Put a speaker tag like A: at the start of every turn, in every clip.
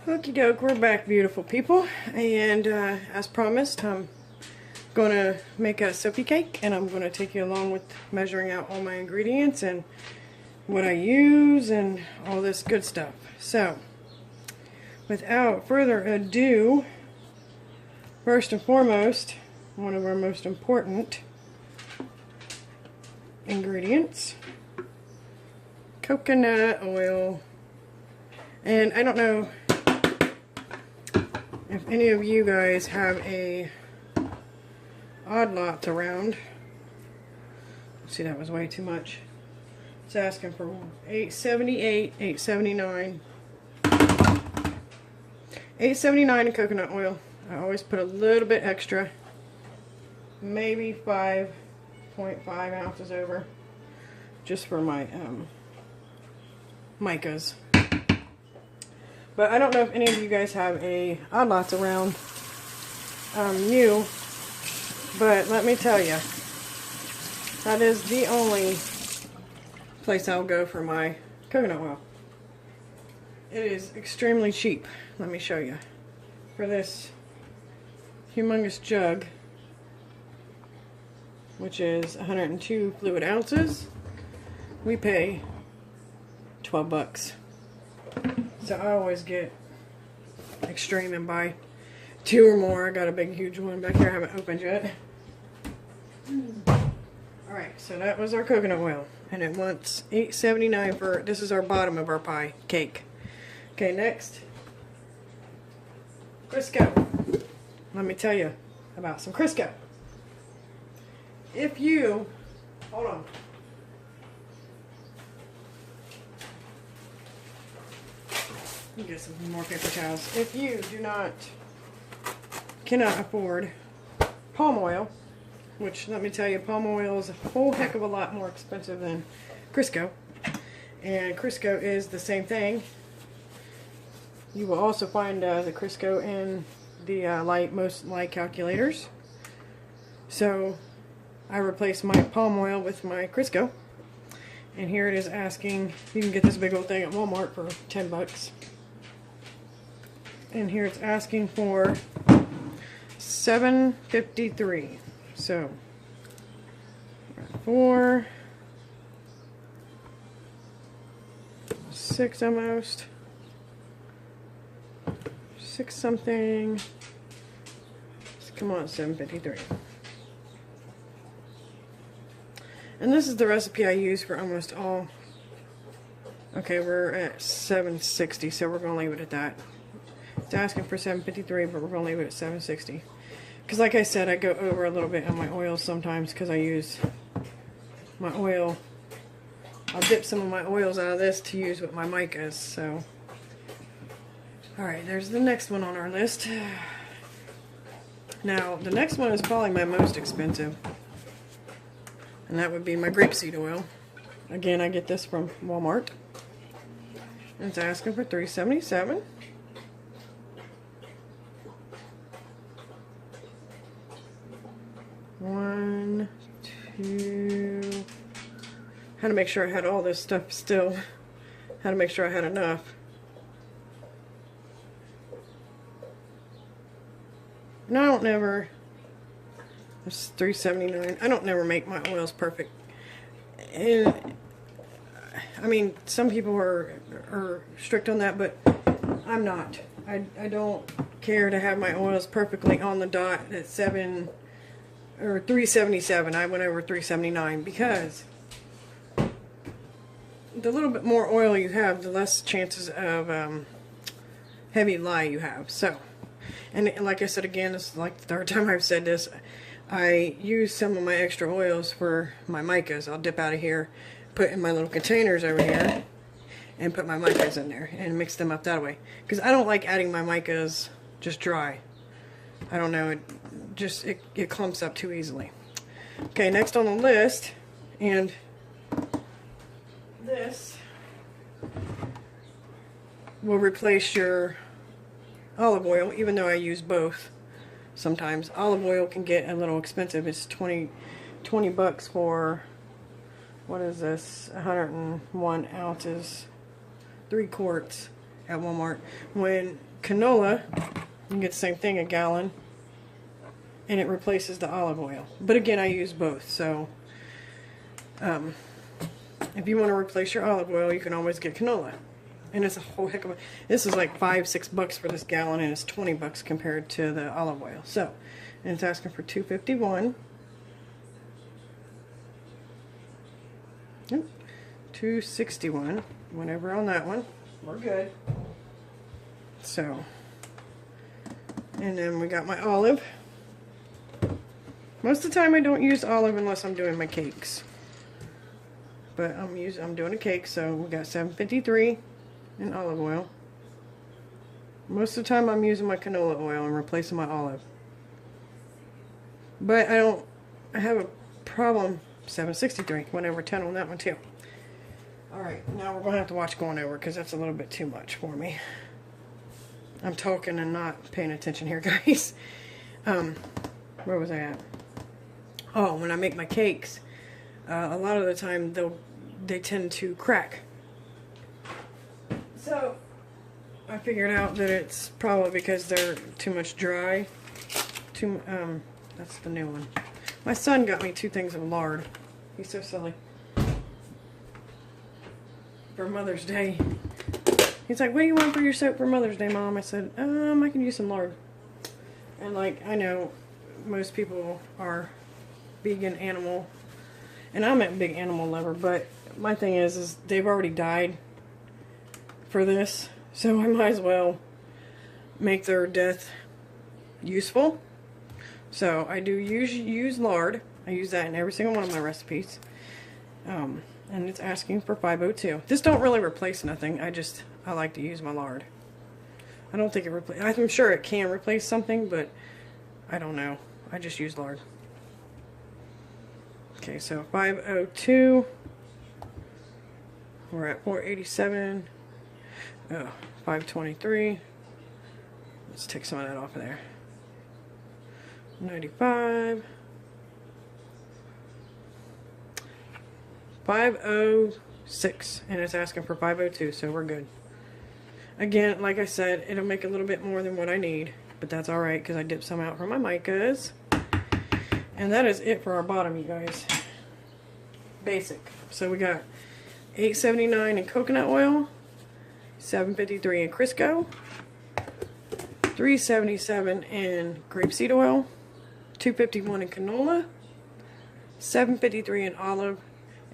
A: Okie doke, we're back, beautiful people, and as promised, I'm going to make a soapy cake, and I'm going to take you along with measuring out all my ingredients and what I use and all this good stuff. So, without further ado, first and foremost, one of our most important ingredients, coconut oil. And I don't know if any of you guys have a odd lots around. See, that was way too much. It's asking for $8.78, $8.79. $8.79 in coconut oil. I always put a little bit extra, maybe 5.5 ounces over, just for my micas. But I don't know if any of you guys have a odd lots around you, but let me tell you, that is the only place I'll go for my coconut oil. It is extremely cheap. Let me show you. For this humongous jug, which is 102 fluid ounces, we pay 12 bucks. So I always get extreme and buy 2 or more. I got a big huge one back here I haven't opened yet. Alright, so that was our coconut oil. And it wants $8.79 for, this is our bottom of our pie cake. Okay, next, Crisco. Let me tell you about some Crisco. If you, hold on. Let me get some more paper towels. If you cannot afford palm oil, which let me tell you, palm oil is a whole heck of a lot more expensive than Crisco. And Crisco is the same thing. You will also find the Crisco in the most light calculators. So I replaced my palm oil with my Crisco. And here it is asking, you can get this big old thing at Walmart for 10 bucks. And here it's asking for $7.53. So 4, 6 almost, 6 something. Come on, $7.53. And this is the recipe I use for almost all. Okay, we're at $7.60, so we're gonna leave it at that. It's asking for $7.53, but we're going to leave it at $7.60. Because like I said, I go over a little bit on my oils sometimes because I use my oil. I'll dip some of my oils out of this to use with my micas. So, alright, there's the next one on our list. Now, the next one is probably my most expensive. And that would be my grapeseed oil. Again, I get this from Walmart. And it's asking for $3.77. 1, 2. Had to make sure I had all this stuff still. Had to make sure I had enough. And I don't never. It's $3.79. I don't never make my oils perfect. And I mean, some people are strict on that, but I'm not. I don't care to have my oils perfectly on the dot at 7 or $3.77. I went over $3.79 because the little bit more oil you have, the less chances of heavy lye you have. So, and like I said again, this is like the third time I've said this. I use some of my extra oils for my micas. I'll dip out of here, put in my little containers over here, and put my micas in there and mix them up that way. Because I don't like adding my micas just dry. I don't know, it clumps up too easily. Okay, next on the list, and this will replace your olive oil, even though I use both. Sometimes olive oil can get a little expensive. It's 20 bucks for, what is this, 101 ounces, 3 quarts. at Walmart. When canola, you can get the same thing, a gallon, and it replaces the olive oil. But again, I use both, so if you want to replace your olive oil, you can always get canola. And it's a whole heck of a... This is like $5-6 for this gallon, and it's $20 compared to the olive oil. So, and it's asking for $2.51. Yep. $2.61. Whenever on that one. We're good. So, and then we got my olive. Most of the time I don't use olive unless I'm doing my cakes. But I'm doing a cake, so we got $7.53 in olive oil. Most of the time I'm using my canola oil and replacing my olive. But I have a problem. $7.63. Went over 10 on that one too. Alright, now we're going to have to watch going over because that's a little bit too much for me. I'm talking and not paying attention here, guys. Where was I at? Oh, when I make my cakes, a lot of the time they tend to crack. So I figured out that it's probably because they're too much dry. That's the new one. My son got me 2 things of lard. He's so silly. For Mother's Day. He's like, what do you want for your soap for Mother's Day, Mom? I said, I can use some lard. And like, I know most people are vegan, animal, and I'm a big animal lover, but my thing is they've already died for this, so I might as well make their death useful. So I do use lard. I use that in every single one of my recipes. And it's asking for 502. This don't really replace nothing. I like to use my lard. I don't think I'm sure it can replace something, but I don't know. I just use lard. Okay, so 502. We're at 487. Oh, 523. Let's take some of that off of there. 95. 506, and it's asking for 502, so we're good. Again, like I said, it'll make a little bit more than what I need, but that's alright because I dipped some out for my micas. And that is it for our bottom, you guys. Basic. So we got $8.79 in coconut oil, $7.53 in Crisco, $3.77 in grapeseed oil, $2.51 in canola, $7.53 in olive,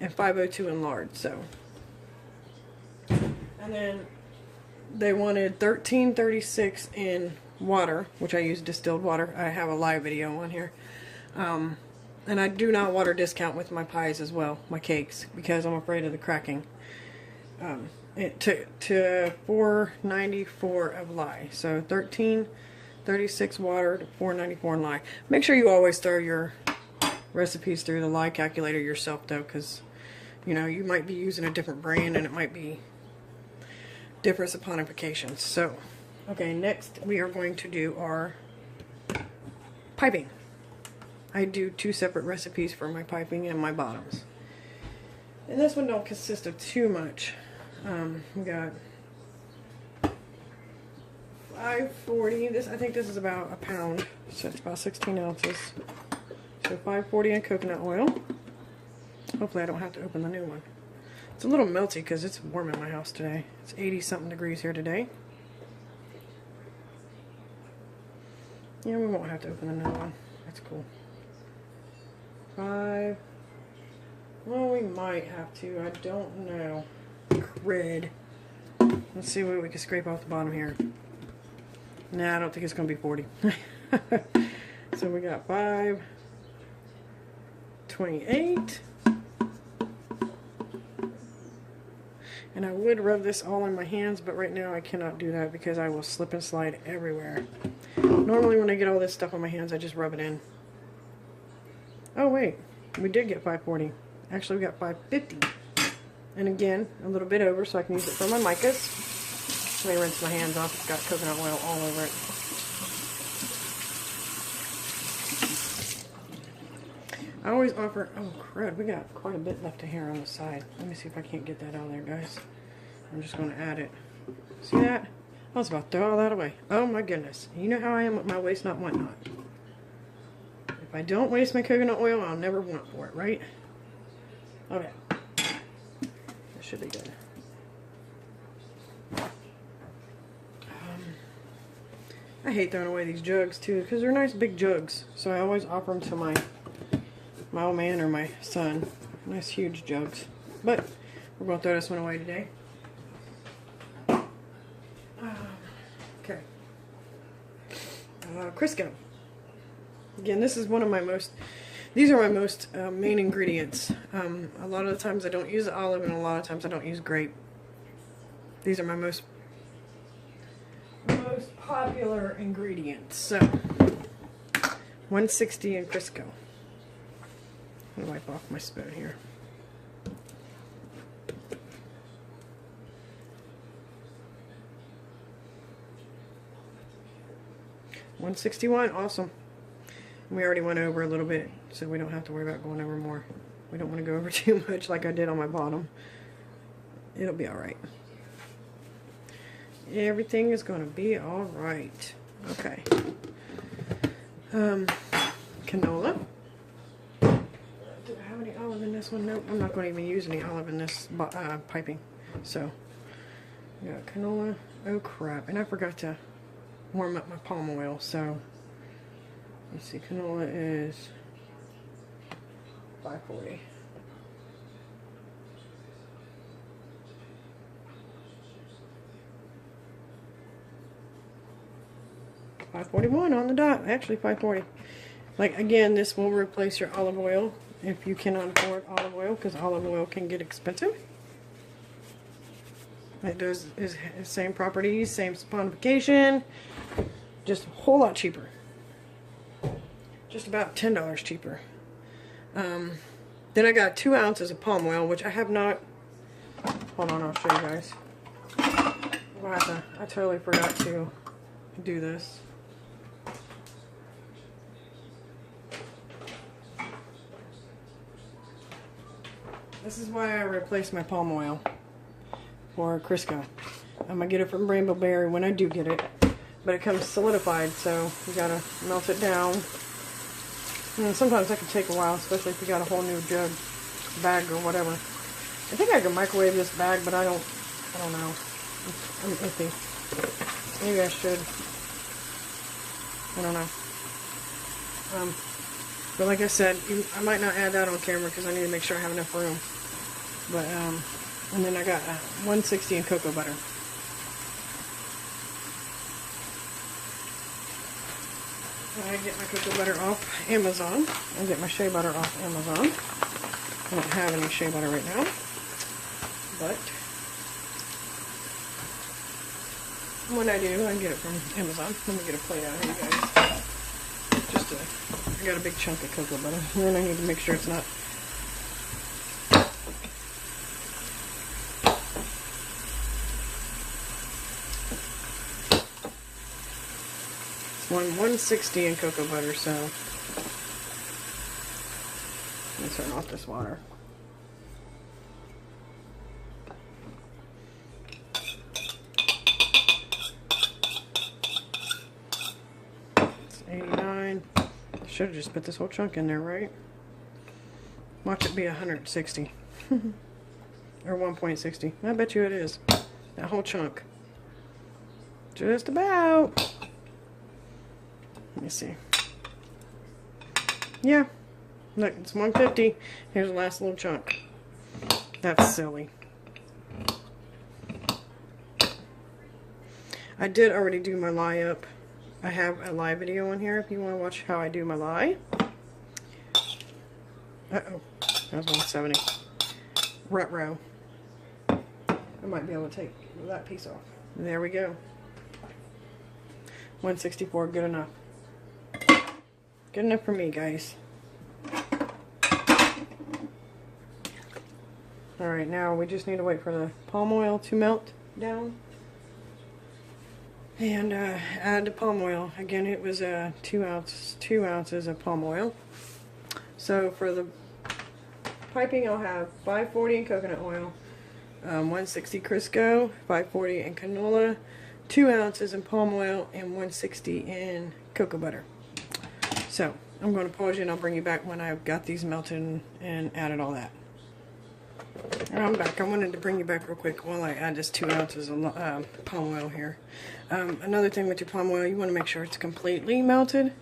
A: and $5.02 in lard. So, and then they wanted $13.36 in water, which I use distilled water. I have a live video on here. And I do not water discount with my pies as well, my cakes, because I'm afraid of the cracking. It took to $4.94 of lye. So $13.36 water to $4.94 in lye. Make sure you always throw your recipes through the lye calculator yourself though, because you know you might be using a different brand and it might be difference upon applications. So okay, next we are going to do our piping. I do 2 separate recipes for my piping and my bottoms, and this one don't consist of too much. We got 540. I think this is about a pound, so it's about 16 ounces. So 540 in coconut oil. Hopefully I don't have to open the new one. It's a little melty because it's warm in my house today. It's 80 something degrees here today. Yeah, we won't have to open the new one. That's cool. 5. Well, we might have to. I don't know. Red. Let's see what we can scrape off the bottom here. Nah, I don't think it's going to be 40. So we got 528. And I would rub this all in my hands, but right now I cannot do that because I will slip and slide everywhere. Normally when I get all this stuff on my hands, I just rub it in. Oh wait, we did get 540. Actually, we got 550. And again, a little bit over so I can use it for my micas. Let me rinse my hands off. It's got coconut oil all over it. I always offer... Oh, crud. We got quite a bit left of hair on the side. Let me see if I can't get that out of there, guys. I'm just going to add it See that? I was about to throw all that away. Oh my goodness. You know how I am with my waste not, want not. If I don't waste my coconut oil, I'll never want for it, right? Okay. That should be good. I hate throwing away these jugs too, because they're nice big jugs. So I always offer them to my old man or my son. Nice huge jugs. But we're going to throw this one away today. Okay. Crisco. Again, this is one of my most, these are my most main ingredients. A lot of the times I don't use olive, and a lot of times I don't use grape. These are my most popular ingredients. So 160 in Crisco. Let me wipe off my spoon here. $161, awesome. We already went over a little bit, so we don't have to worry about going over more. We don't want to go over too much like I did on my bottom. It'll be alright. Everything is going to be alright. Okay. Canola. Do I have any olive in this one? Nope, I'm not going to even use any olive in this piping. So, we got canola. Oh crap, and I forgot to warm up my palm oil, so let's see, canola is 540. $5.41 on the dot. Actually, 5.40. Like again, this will replace your olive oil if you cannot afford olive oil, because olive oil can get expensive. It does is same properties, same saponification, just a whole lot cheaper. Just about $10 cheaper. Then I got 2 ounces of palm oil, which I have not. Hold on, I'll show you guys. I totally forgot to do this. This is why I replaced my palm oil for Crisco. I'm gonna get it from Rainbow Berry when I do get it, but it comes solidified, so you gotta melt it down. And sometimes that can take a while, especially if you got a whole new jug, bag, or whatever. I think I can microwave this bag, but I don't know. I'm iffy. Maybe I should. I don't know. But like I said, I might not add that on camera because I need to make sure I have enough room. But, and then I got 160 in cocoa butter. I get my cocoa butter off Amazon. I get my shea butter off Amazon. I don't have any shea butter right now. But when I do, I get it from Amazon. Let me get a plate out here, you guys. I got a big chunk of cocoa butter. And then I need to make sure it's not. It's 160 in cocoa butter, so let me turn off this water. It's 89. Should have just put this whole chunk in there, right? Watch it be 160. Or 1.60. I bet you it is. That whole chunk. Just about. Let me see. Yeah. Look, it's 150. Here's the last little chunk. That's silly. I did already do my lye up. I have a lye video on here if you want to watch how I do my lye. Uh-oh. That was 170. Ruh-roh. I might be able to take that piece off. There we go. 164, good enough. Good enough for me, guys. Alright, now we just need to wait for the palm oil to melt down. And add the palm oil. Again, it was 2 ounces of palm oil. So for the piping, I'll have 540 in coconut oil, 160 Crisco, 540 in canola, 2 ounces in palm oil, and 160 in cocoa butter. So I'm going to pause you and I'll bring you back when I've got these melted and added all that. And I'm back. I wanted to bring you back real quick while I add this 2 ounces of palm oil here. Another thing with your palm oil, you want to make sure it's completely melted,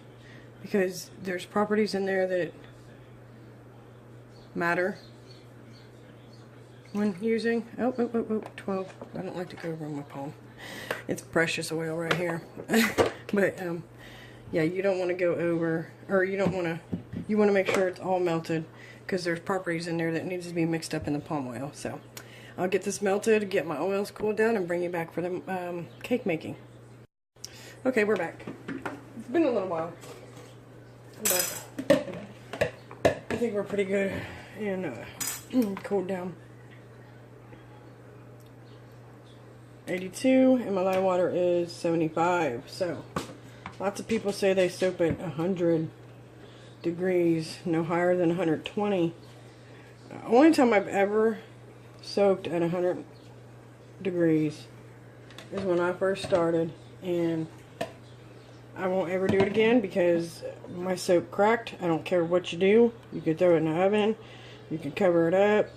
A: because there's properties in there that matter when using. Oh, 12. I don't like to go over my palm. It's precious oil right here. But yeah, you don't want to go over, or you want to make sure it's all melted, because there's properties in there that needs to be mixed up in the palm oil. So I'll get this melted, get my oils cooled down, and bring you back for the cake making. Okay, we're back. It's been a little while. I'm back. I think we're pretty good and cooled down. 82, and my lye water is 75. So lots of people say they soap at 100 degrees, no higher than 120. Only time I've ever soaked at 100 degrees is when I first started, and I won't ever do it again because my soap cracked. I don't care what you do. You could throw it in the oven, you can cover it up.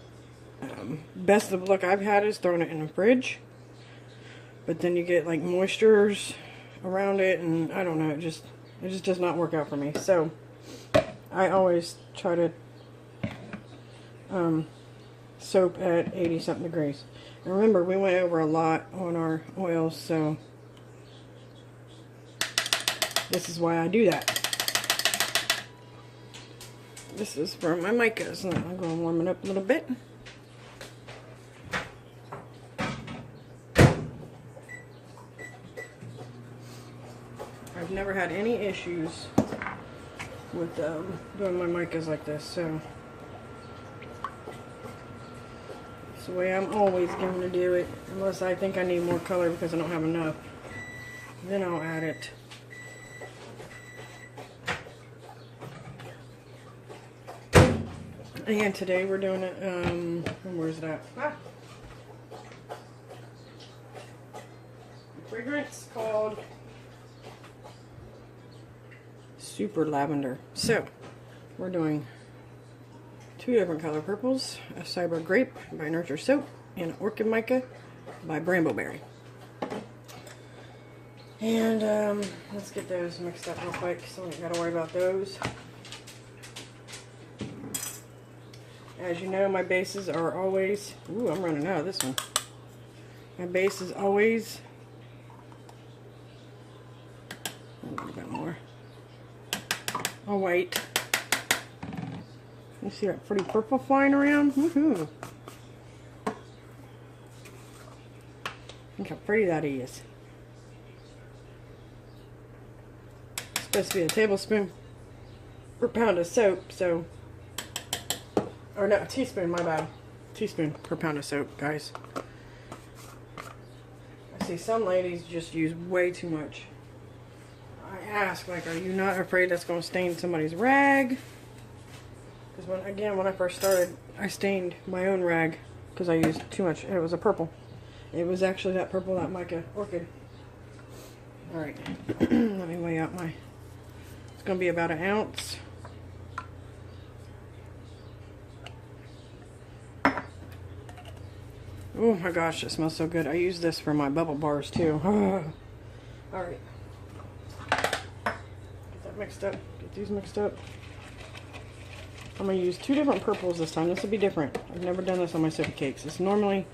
A: Best of luck I've had is throwing it in the fridge, but then you get like moistures around it, and I don't know, it just does not work out for me. So I always try to soap at 80 something degrees. And remember, we went over a lot on our oils, so this is why I do that. This is for my micas. I'm going to warm it up a little bit. I've never had any issues with doing my micas like this, so it's the way I'm always going to do it, unless I think I need more color because I don't have enough. Then I'll add it. And today we're doing it, where's it at? The fragrance called Super Lavender. So we're doing 2 different color purples: a Cyber Grape by Nurture Soap and Orchid Mica by Brambleberry. And let's get those mixed up real quick so we don't gotta worry about those. As you know, my bases are always, ooh, I'm running out of this one. My base is always, a little bit more, all white. You see that pretty purple flying around? Woohoo! Look how pretty that is. It's supposed to be a tablespoon per pound of soap, so, or no, a teaspoon, my bad. Teaspoon per pound of soap, guys. I see some ladies just use way too much. I ask, like, are you not afraid that's going to stain somebody's rag? Because when I first started, I stained my own rag because I used too much. It was a purple. It was actually that purple, that mica orchid. Alright, let me weigh out my, it's going to be about 1 ounce. Oh my gosh, it smells so good. I use this for my bubble bars too. Alright. Get that mixed up. Get these mixed up. I'm going to use 2 different purples this time. This will be different. I've never done this on my soapy cakes. It's normally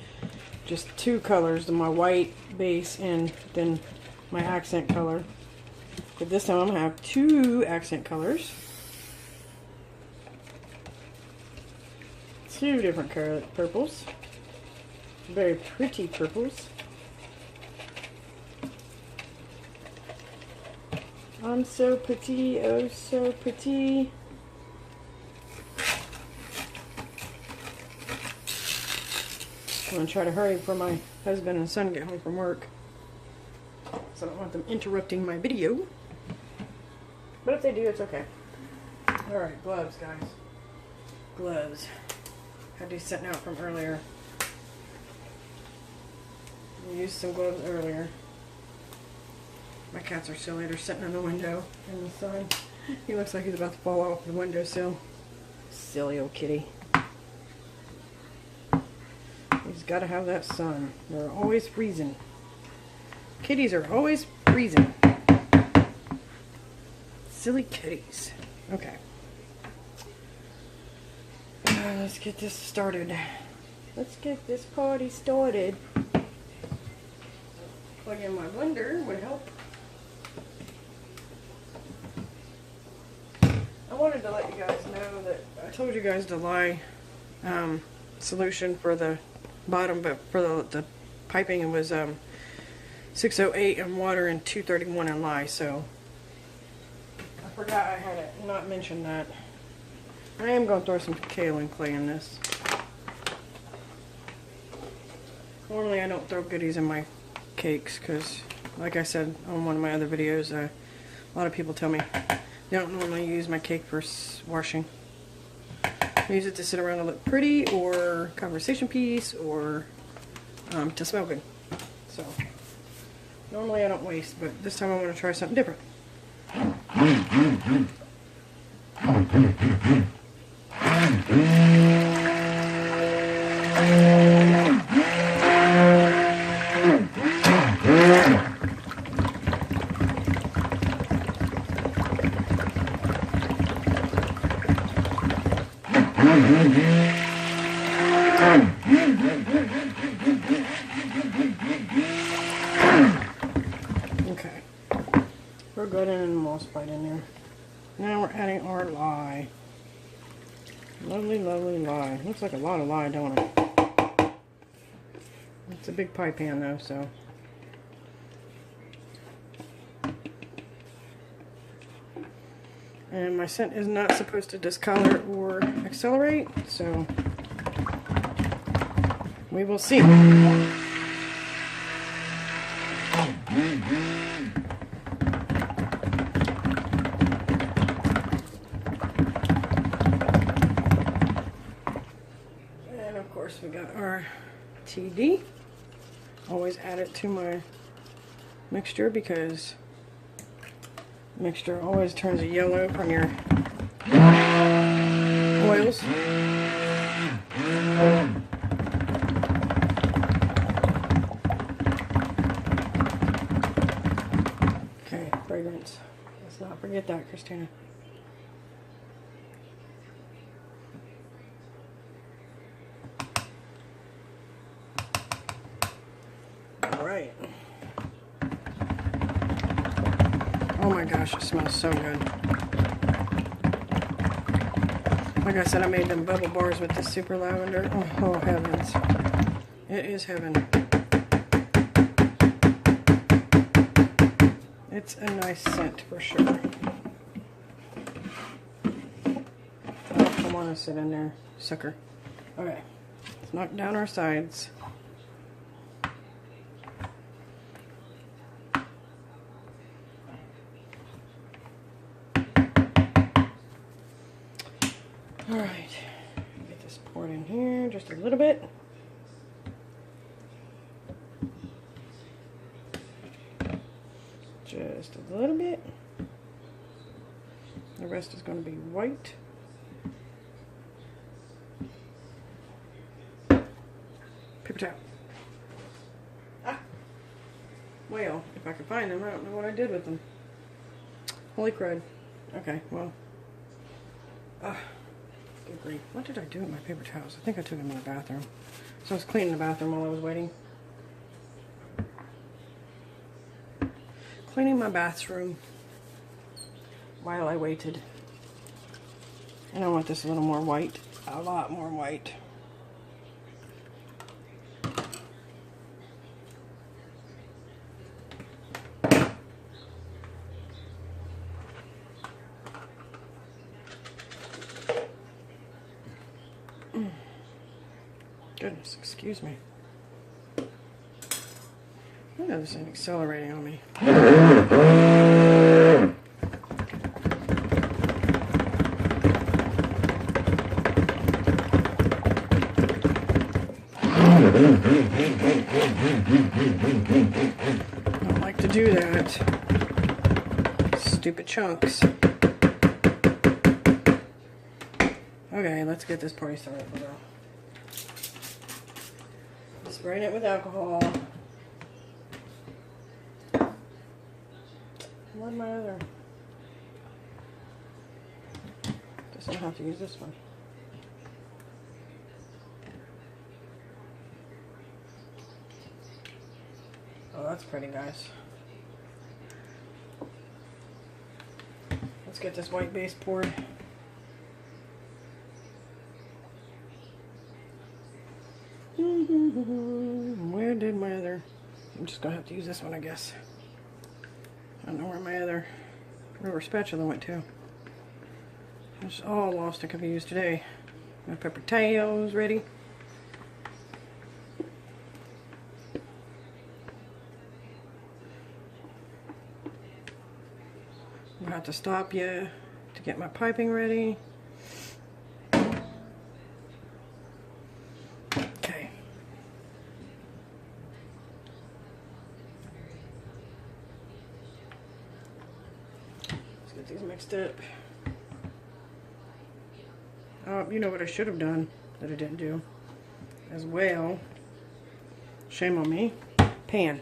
A: just 2 colors, my white base and then my accent color. But this time I'm going to have 2 accent colors. 2 different purples. Very pretty purples. I'm so pretty, oh so pretty. I'm going to try to hurry before my husband and son get home from work, so I don't want them interrupting my video. But if they do, it's okay. Alright, gloves, guys. Gloves. Had these sitting out from earlier. I used some gloves earlier. My cats are silly. They're sitting in the window in the sun. He looks like he's about to fall off the windowsill. Silly old kitty. He's got to have that sun. They're always freezing. Kitties are always freezing. Silly kitties. Okay. Let's get this started. Let's get this party started. Plug in my blender would help. I wanted to let you guys know that I told you guys the lye solution for the bottom, but for the piping it was 608 in water and 231 in lye, so I forgot I had not mentioned that. I am going to throw some kaolin clay in this. Normally I don't throw goodies in my cakes because, like I said on one of my other videos, a lot of people tell me they don't normally use my cake for washing. I use it to sit around and look pretty, or conversation piece, or to smell good. So normally I don't waste, but this time I want to try something different. Okay, we're good and emulsify in there. Now we're adding our lye. Lovely, lovely lye. Looks like a lot of lye, don't it? It's a big pie pan though, so. And my scent is not supposed to discolor or accelerate, so we will see. And of course we got our TD. Always add it to my mixture because mixture always turns yellow from your oils. Okay, fragrance. Let's not forget that, Christina. All right. Oh my gosh, it smells so good. Like I said, I made them bubble bars with the super lavender. Oh heavens. It is heaven. It's a nice scent for sure. Oh, come on and sit in there, sucker. Okay, let's knock down our sides. Alright, get this poured in here just a little bit. Just a little bit. The rest is going to be white. Paper towel. Ah! Well, if I could find them, I don't know what I did with them. Holy crud. Okay, well. Good grief. What did I do with my paper towels? I think I took them in the bathroom. So I was cleaning the bathroom while I was waiting. Cleaning my bathroom while I waited. And I want this a little more white. A lot more white. Goodness, excuse me. I know this ain't accelerating on me. Stupid chunks. Okay, let's get this party started for now. Spraying it with alcohol. Where'd my other? Guess I'll have to use this one. Oh, that's pretty, guys. Let's get this white base poured. Where did my other... I'm just gonna have to use this one, I guess. I don't know where my other rubber spatula went to. It's all lost and confused today. My pepper potatoes ready. I'll have to stop you to get my piping ready. Okay. Let's get these mixed up. You know what I should have done that I didn't do as well. Shame on me. Pan.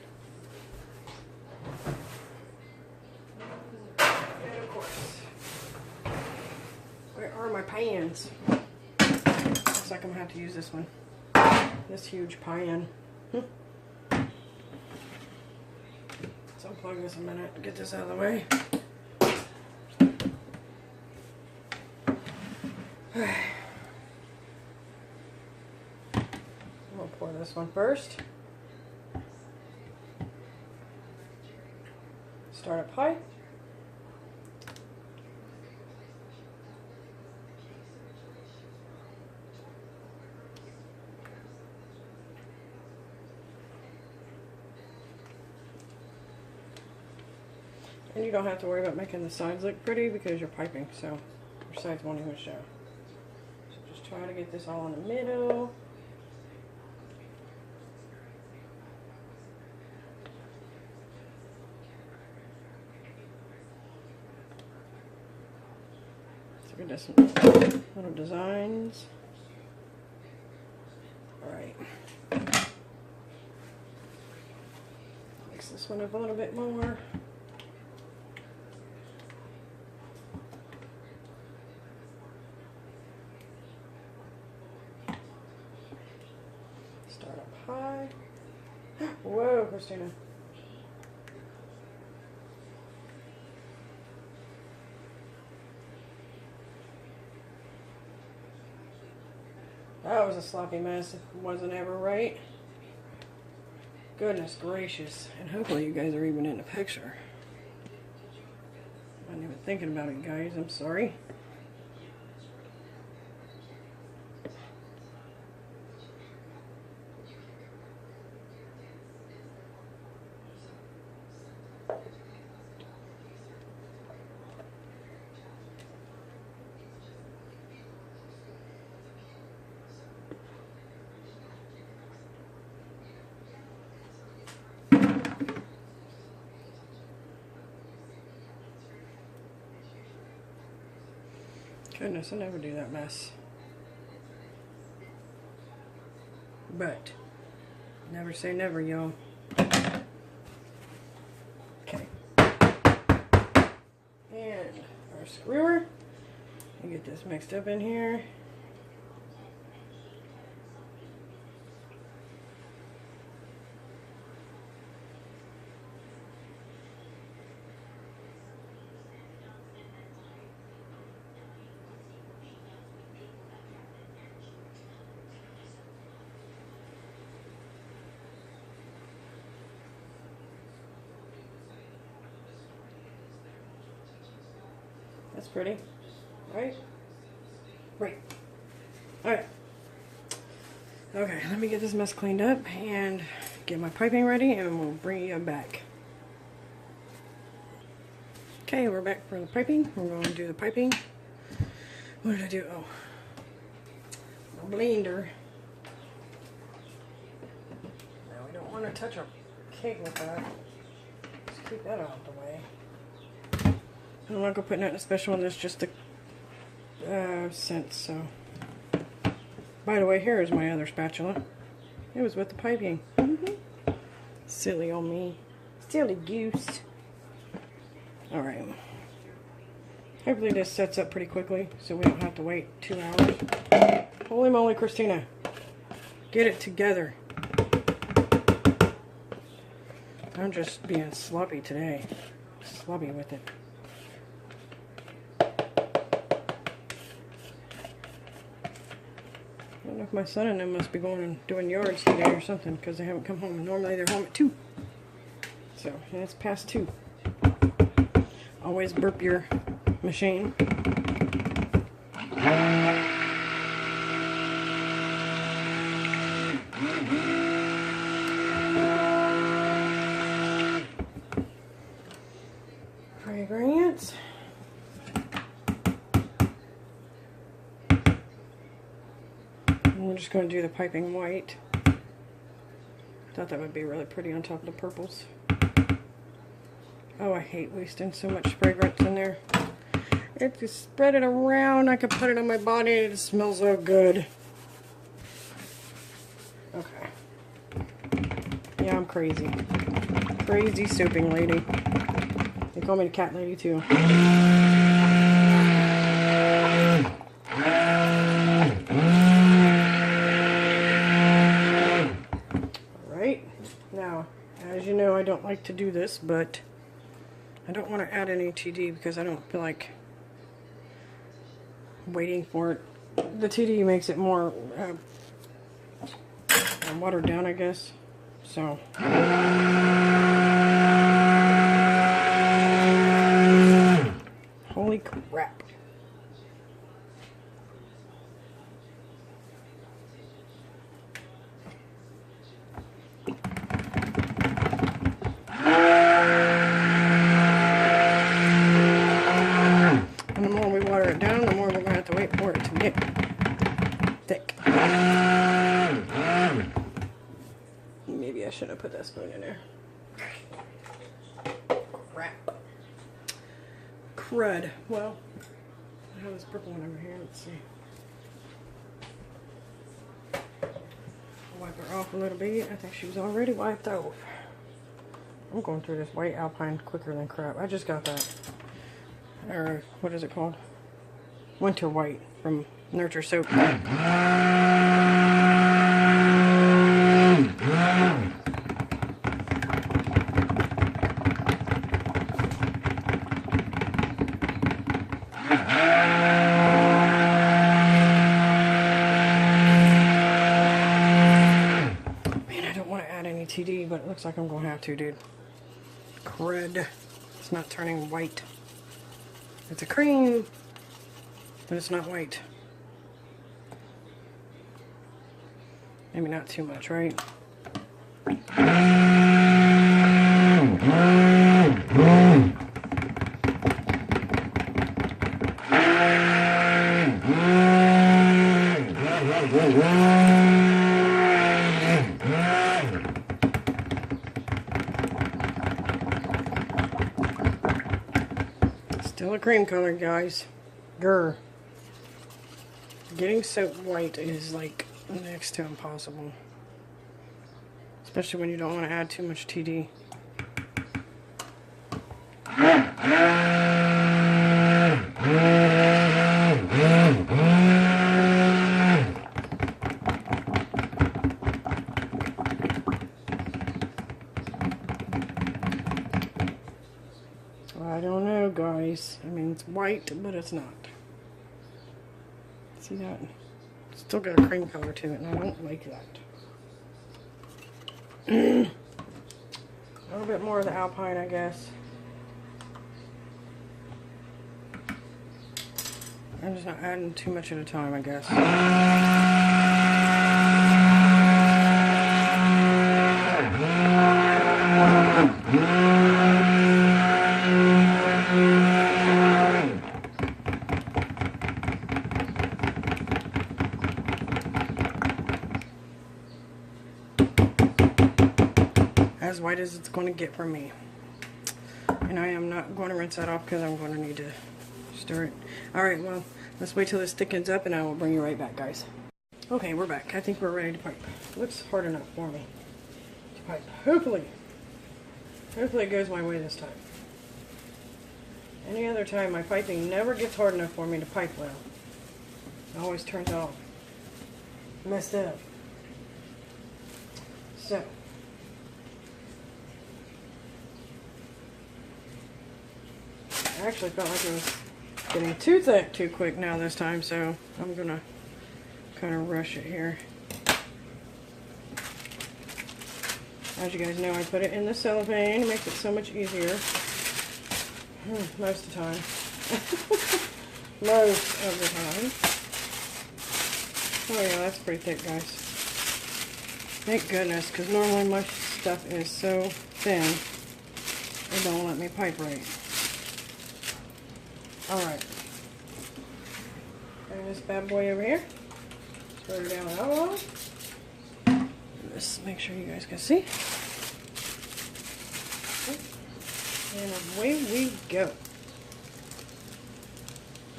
A: And of course, where are my pans? Looks like I'm gonna have to use this one. This huge pan. Let's unplug this a minute and get this out of the way. We'll pour this one first. Start up high. And you don't have to worry about making the sides look pretty because you're piping, so your sides won't even show. So just try to get this all in the middle. So we do some little designs. Alright. Mix this one up a little bit more. Start up high. Whoa, Christina. That was a sloppy mess if it wasn't ever right. Goodness gracious. And hopefully you guys are even in the picture. I wasn't even thinking about it, guys. I'm sorry. Goodness, I never do that mess. But, never say never, y'all. Okay. And our screwer. And get this mixed up in here. That's pretty, right? Right. Alright. Okay, let me get this mess cleaned up and get my piping ready and we'll bring you back. Okay, we're back for the piping. We're going to do the piping. What did I do? Oh, a blender. Now we don't want to touch our cake with that. Just Keep that out of the way. I'm not going to put nothing special in this, just the scent, so. By the way, here is my other spatula. It was with the piping. Silly old me. Silly goose. Alright. Hopefully this sets up pretty quickly, so we don't have to wait 2 hours. Holy moly, Christina. Get it together. I'm just being sloppy today. Sloppy with it. I don't know if my son and them must be going and doing yards today or something, because they haven't come home. Normally they're home at 2. So, and it's past 2. Always burp your machine. Fragrance. And we're just going to do the piping white. Thought that would be really pretty on top of the purples. Oh, I hate wasting so much fragrance in there. If you spread it around, I could put it on my body and it smells so good. Okay. Yeah, I'm crazy. Crazy soaping lady. They call me the cat lady too. Alright. Now, as you know, I don't like to do this, but I don't want to add any TD because I don't feel like waiting for it. The TD makes it more watered down, I guess. So. Holy crap. And the more we water it down, the more we're going to have to wait for it to get thick. Maybe I shouldn't have put that spoon in there. Crap. Crud. Well, I have this purple one over here. Let's see. I'll wipe her off a little bit. I think she was already wiped off. I'm going through this white Alpine quicker than crap. I just got that. Or, what is it called? Winter White from Nurture Soap. TD, but it looks like I'm going to have to, dude. Crud. It's not turning white. It's a cream, but it's not white. Maybe not too much, right? Still a cream color, guys. Grr. Getting soap white is like next to impossible. Especially when you don't want to add too much TD. I don't know, guys. I mean, it's white, but it's not. See that? It's still got a cream color to it, and I don't like that. A little bit more of the Alpine, I guess. I'm just not adding too much at a time, I guess. As white as it's going to get from me. And I am not going to rinse that off because I'm going to need to stir it. Alright, well, let's wait till this thickens up and I will bring you right back, guys. Okay, we're back. I think we're ready to pipe. Looks hard enough for me to pipe. Hopefully it goes my way this time. Any other time, my piping never gets hard enough for me to pipe well. It always turns out messed up. So, I actually felt like it was getting too thick too quick now this time, so I'm gonna kind of rush it here. As you guys know, I put it in the cellophane. It makes it so much easier. Most of the time. Most of the time. Oh yeah, that's pretty thick, guys. Thank goodness, because normally my stuff is so thin, it don't let me pipe right. Alright. Bring this bad boy over here. Spread it down with alcohol. Just make sure you guys can see. And away we go.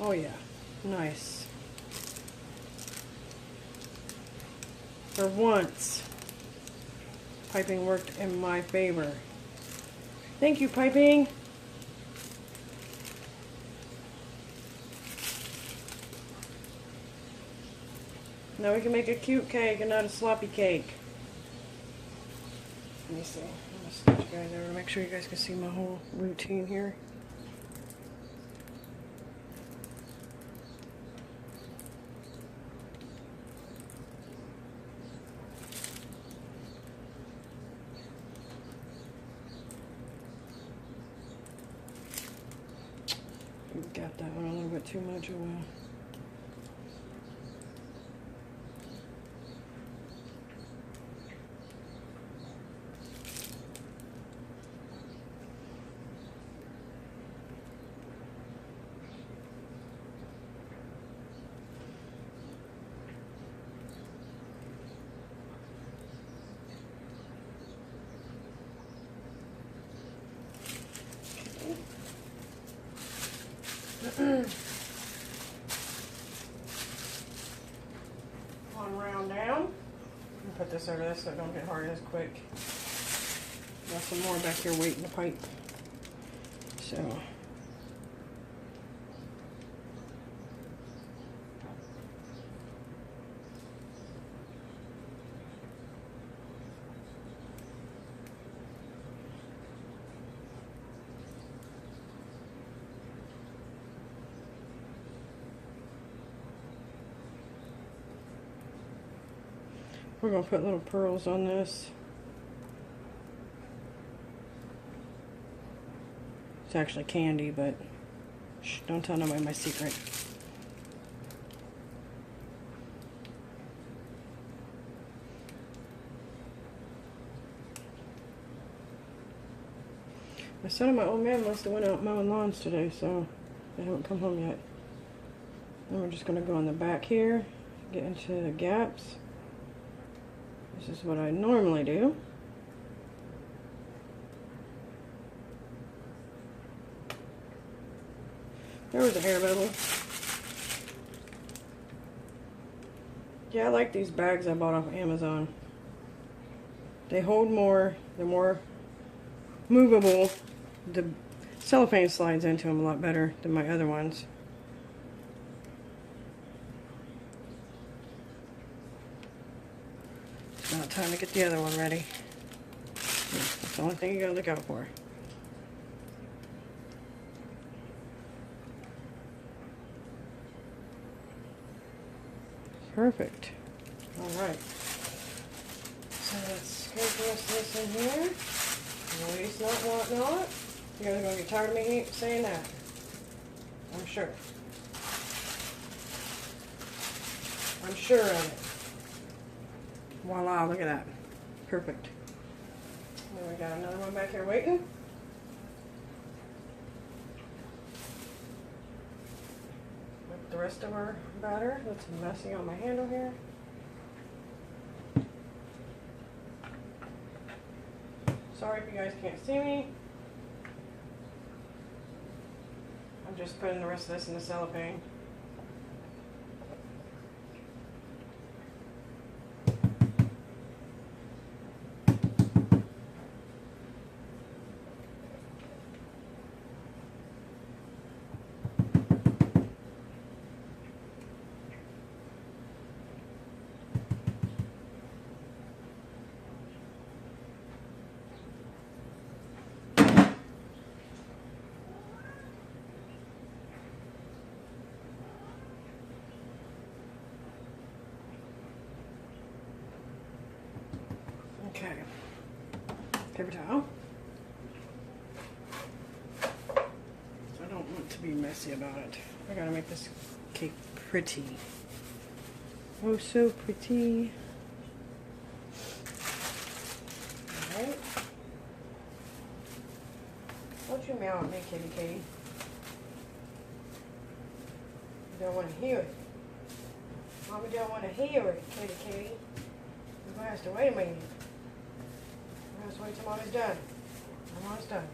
A: Oh yeah, nice. For once, piping worked in my favor. Thank you, piping. Now we can make a cute cake and not a sloppy cake. Let me see. I'm gonna switch you guys over to make sure you guys can see my whole routine here. Got that one a little bit too much. Oh well. One round down. Put this over this so it don't get hard as quick. Got some more back here waiting to pipe. So we're going to put little pearls on this. It's actually candy, but shh, don't tell nobody my secret. My son and my old man must have went out mowing lawns today, so they haven't come home yet. Then we're just going to go on the back here, get into the gaps. This is what I normally do. There was a hair bubble. Yeah, I like these bags I bought off of Amazon. They hold more, they're more movable. The cellophane slides into them a lot better than my other ones. It's about time to get the other one ready. That's the only thing you gotta look out for. Perfect. Alright. So let's scoop this in here. Release not, whatnot. You guys are going to get tired of me saying that. I'm sure. I'm sure of it. Voila, look at that. Perfect. Then we got another one back here waiting. With the rest of our batter. That's messy on my handle here. Sorry if you guys can't see me. I'm just putting the rest of this in the cellophane. Okay, paper towel. I don't want to be messy about it. I gotta make this cake pretty. Oh, so pretty. Alright. Don't you meow at me, kitty kitty. You don't want to hear it. Mommy don't want to hear it, kitty kitty. You're gonna have to wait a minute. Let's wait till Mommy's done. I'm almost done.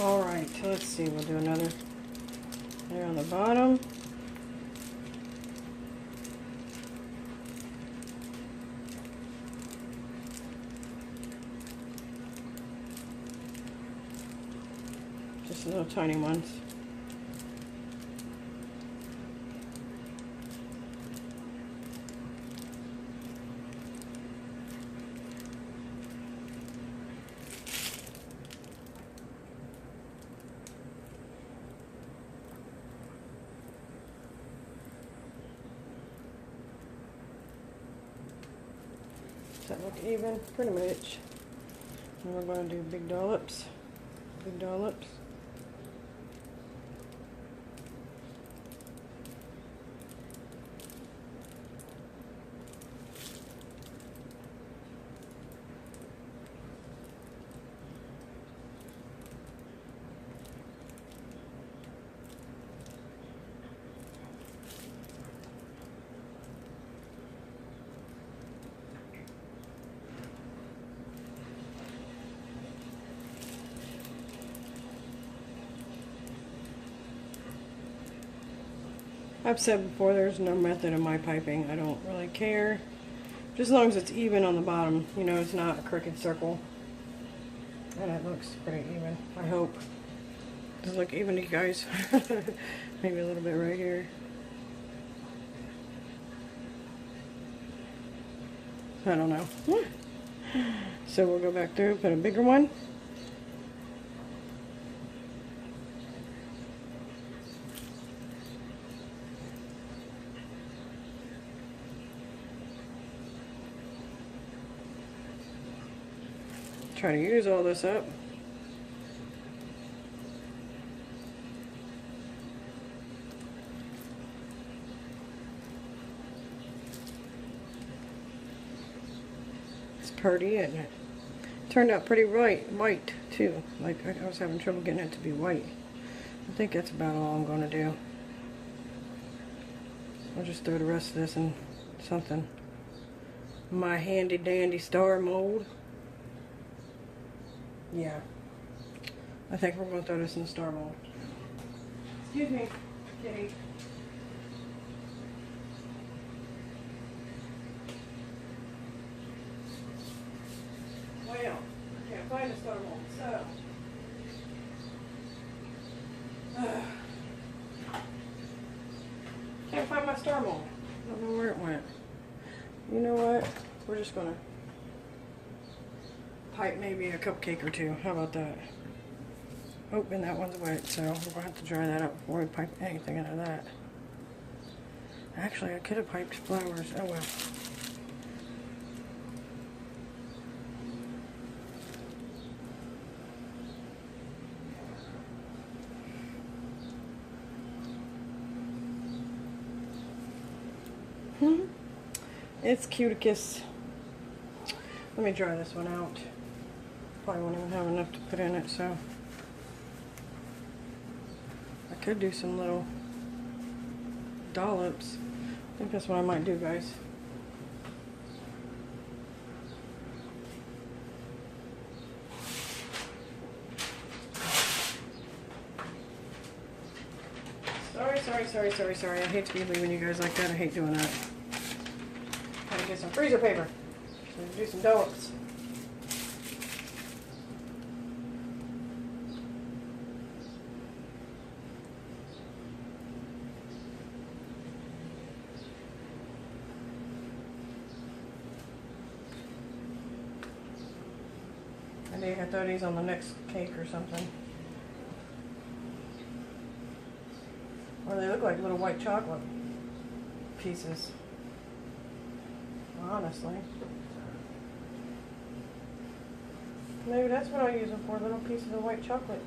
A: Alright, so let's see, we'll do another there on the bottom. Just little tiny ones. Does that look even? Pretty much. And we're going to do big dollops. Big dollops. I've said before, there's no method of my piping. I don't really care. Just as long as it's even on the bottom. You know, it's not a crooked circle. And it looks pretty even, I hope. Does it look even to you guys? Maybe a little bit right here. I don't know. So we'll go back through, put a bigger one. Try to use all this up. It's pretty, isn't it? Turned out pretty white too. Like I was having trouble getting it to be white. I think that's about all I'm going to do. I'll just throw the rest of this in something. My handy dandy star mold. Yeah. I think we're going to throw this in the star mold. Excuse me, kitty. Well, I can't find the star mold, so. Can't find my star mold. I don't know where it went. You know what? We're just going to pipe maybe a cupcake or two. How about that? Oh, and that one's wet, so we're going to have to dry that up before we pipe anything out of that. Actually, I could have piped flowers. Oh well. It's cuticus. Let me dry this one out. Probably won't even have enough to put in it, so I could do some little dollops. I think that's what I might do, guys. Sorry. I hate to be leaving you guys like that. I hate doing that. Gotta get some freezer paper. So do some dollops. I think I throw these on the next cake or something. Or they look like little white chocolate pieces. Honestly. Maybe that's what I use them for, little pieces of white chocolate.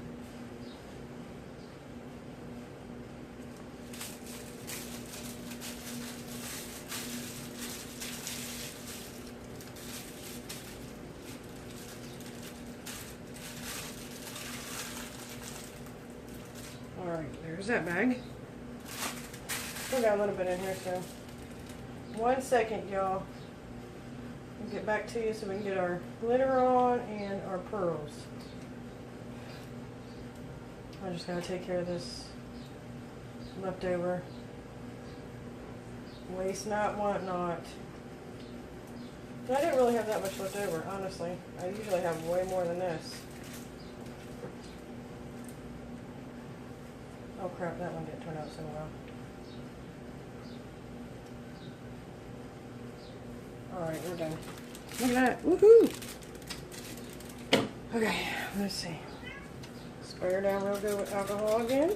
A: Alright, there's that bag. Still got a little bit in here, so 1 second, y'all. We'll get back to you so we can get our glitter on and our pearls. I just gotta take care of this leftover. Waste not, want not. I didn't really have that much left over, honestly. I usually have way more than this. Oh crap, that one didn't turn out so well. Alright, we're done. Look at that. Woohoo! Okay, let's see. Spray her down real good with alcohol again.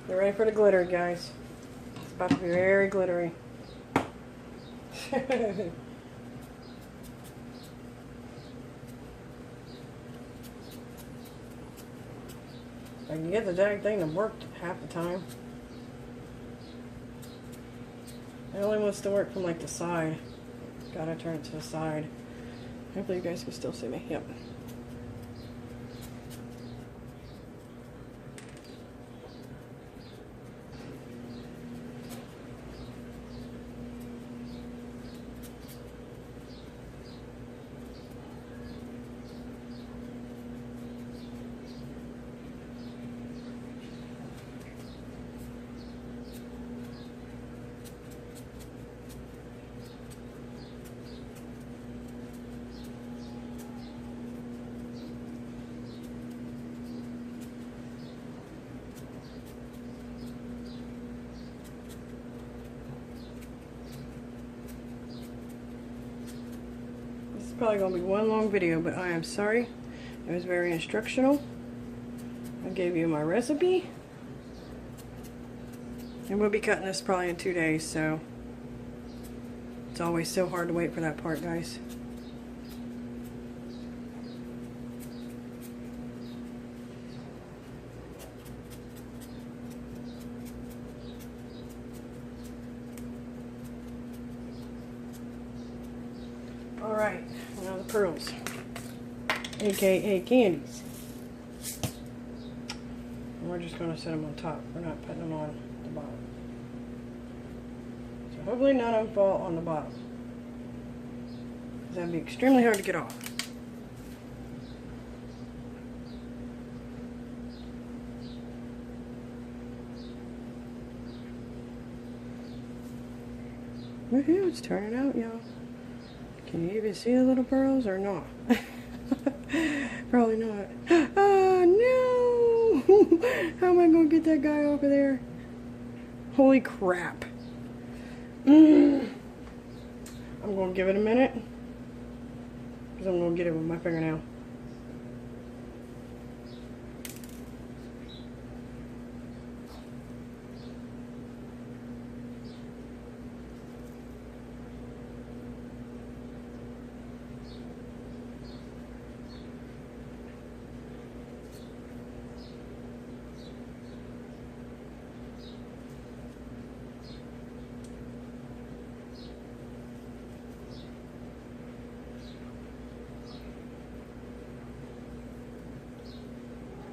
A: Get ready for the glitter, guys. It's about to be very glittery. I can get the dang thing to work half the time. It only wants to work from like the side. Gotta turn it to the side. Hopefully you guys can still see me. Yep. Probably gonna be one long video, but I am sorry. It was very instructional. I gave you my recipe, and we'll be cutting this probably in 2 days, so it's always so hard to wait for that part, guys. Alright, now the pearls, aka candies. And we're just going to set them on top. We're not putting them on the bottom. So hopefully none of them fall on the bottom, because that'd be extremely hard to get off. Woohoo, it's turning out, y'all. Can you even see the little pearls or not? Probably not. Oh, no! How am I going to get that guy off of there? Holy crap. I'm going to give it a minute. Because I'm going to get it with my fingernail.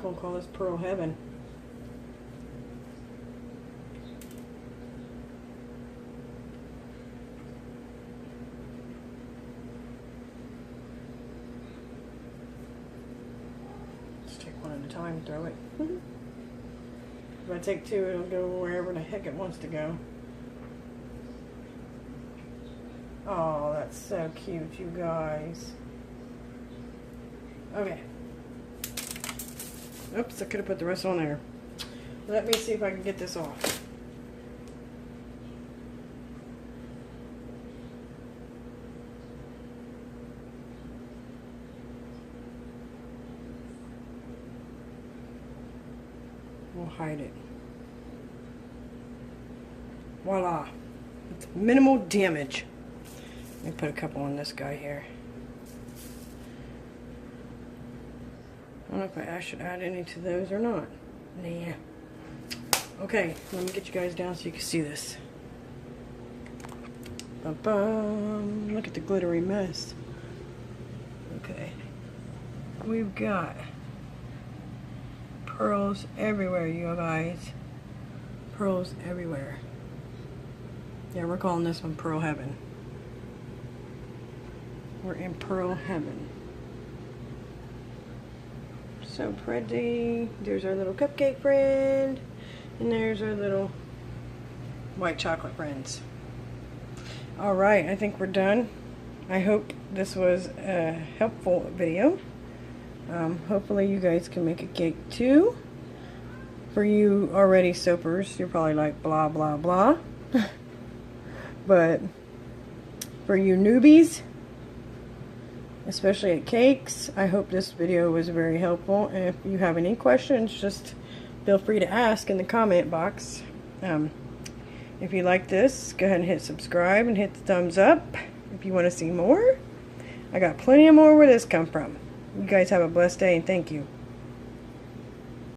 A: Gonna call this Pearl Heaven. Let's take one at a time and throw it. If I take two, it'll go wherever the heck it wants to go. Oh, that's so cute, you guys. Okay. Oops, I could have put the rest on there. Let me see if I can get this off. We'll hide it. Voila. It's minimal damage. Let me put a couple on this guy here. I don't know if I should add any to those or not. Nah. Okay, let me get you guys down so you can see this. Ba-bum. Look at the glittery mess. Okay. We've got pearls everywhere, you guys. Pearls everywhere. Yeah, we're calling this one Pearl Heaven. We're in Pearl Heaven. So pretty. There's our little cupcake friend. And there's our little white chocolate friends. Alright, I think we're done. I hope this was a helpful video. Hopefully you guys can make a cake too. For you already soapers, you're probably like blah blah blah. But for you newbies, especially at cakes, I hope this video was very helpful. And if you have any questions, just feel free to ask in the comment box. If you like this, go ahead and hit subscribe and hit the thumbs up if you want to see more. I got plenty of more where this come from. You guys have a blessed day and thank you.